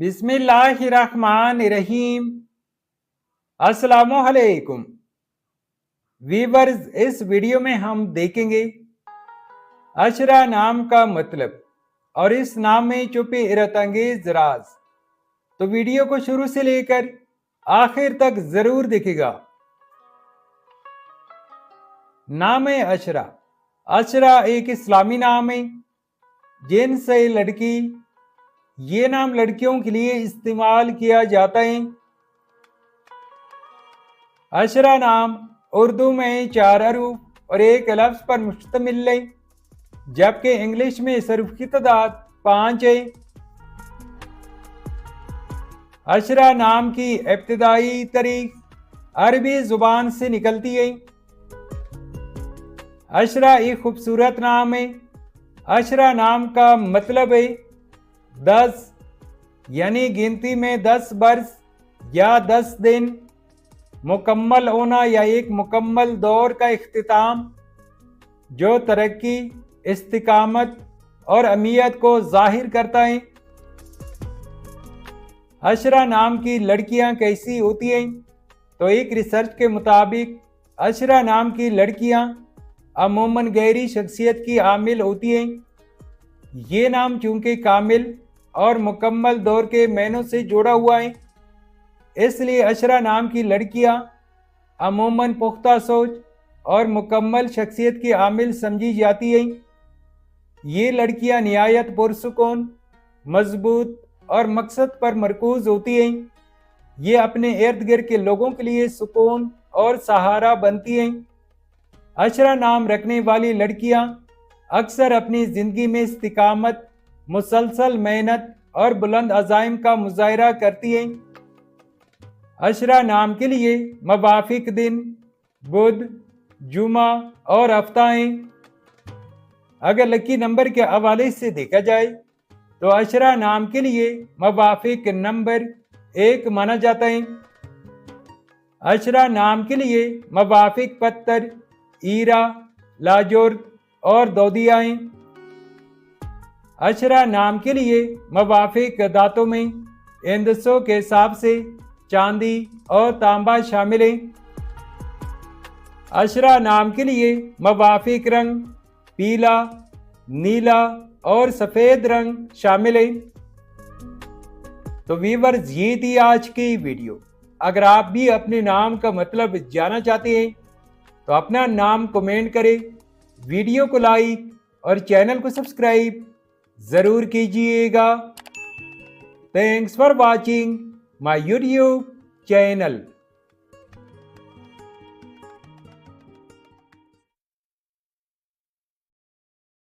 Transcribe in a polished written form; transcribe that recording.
बिस्मिल्लाहिर्रहमानिर्रहीम। अस्सलामुअलैकुम वीवर्स, इस वीडियो में हम देखेंगे अशरा नाम का मतलब और इस नाम में छुपे हैरतअंगेज राज। तो वीडियो को शुरू से लेकर आखिर तक जरूर देखिएगा। नाम है अशरा। अशरा एक इस्लामी नाम है जिनसे लड़की, ये नाम लड़कियों के लिए इस्तेमाल किया जाता है। अशरा नाम उर्दू में 4 हरूफ और एक लफ्ज पर मुश्तमिल है, जबकि इंग्लिश में इस हरूफ की तादाद 5 है। अशरा नाम की इब्तिदाई तारीख अरबी जुबान से निकलती है। अशरा एक खूबसूरत नाम है। अशरा नाम का मतलब है 10, यानी गिनती में 10 बरस या 10 दिन मुकम्मल होना या एक मुकम्मल दौर का इख्तिताम, जो तरक्की, इस्तिकामत और अहमियत को जाहिर करता है। अशरा नाम की लड़कियां कैसी होती हैं? तो एक रिसर्च के मुताबिक अशरा नाम की लड़कियां अमूमन गहरी शख्सियत की हामिल होती हैं। ये नाम चूंकि कामिल और मुकम्मल दौर के मैनों से जुड़ा हुआ है, इसलिए अशरा नाम की लड़कियां अमूमन पुख्ता सोच और मुकम्मल शख्सियत की हामिल समझी जाती हैं। ये लड़कियां निहायत पुरसुकून, मजबूत और मकसद पर मरकूज होती हैं। ये अपने इर्द गिर्द के लोगों के लिए सुकून और सहारा बनती हैं। अशरा नाम रखने वाली लड़कियां अक्सर अपनी ज़िंदगी में इस्तिकामत, मुसलसल मेहनत और बुलंद अज़ाइम का मुजाहरा करती हैं। अशरा नाम के लिए मवाफिक दिन बुध, जुमा और हफ्ता हैं। अगर लकी नंबर के हवाले से देखा जाए तो अशरा नाम के लिए मवाफिक नंबर 1 माना जाता है। अशरा नाम के लिए मवाफिक पत्थर ईरा, लाजोर और दौदिया हैं। अशरा नाम के लिए मवाफिक दातों में इंदसों के हिसाब से चांदी और तांबा शामिल हैं। अशरा नाम के लिए मवाफिक रंग पीला, नीला और सफ़ेद रंग शामिल हैं। तो व्यूअर्स, ये थी आज की वीडियो। अगर आप भी अपने नाम का मतलब जानना चाहते हैं तो अपना नाम कमेंट करें, वीडियो को लाइक और चैनल को सब्सक्राइब ज़रूर कीजिएगा। Thanks for watching my YouTube channel.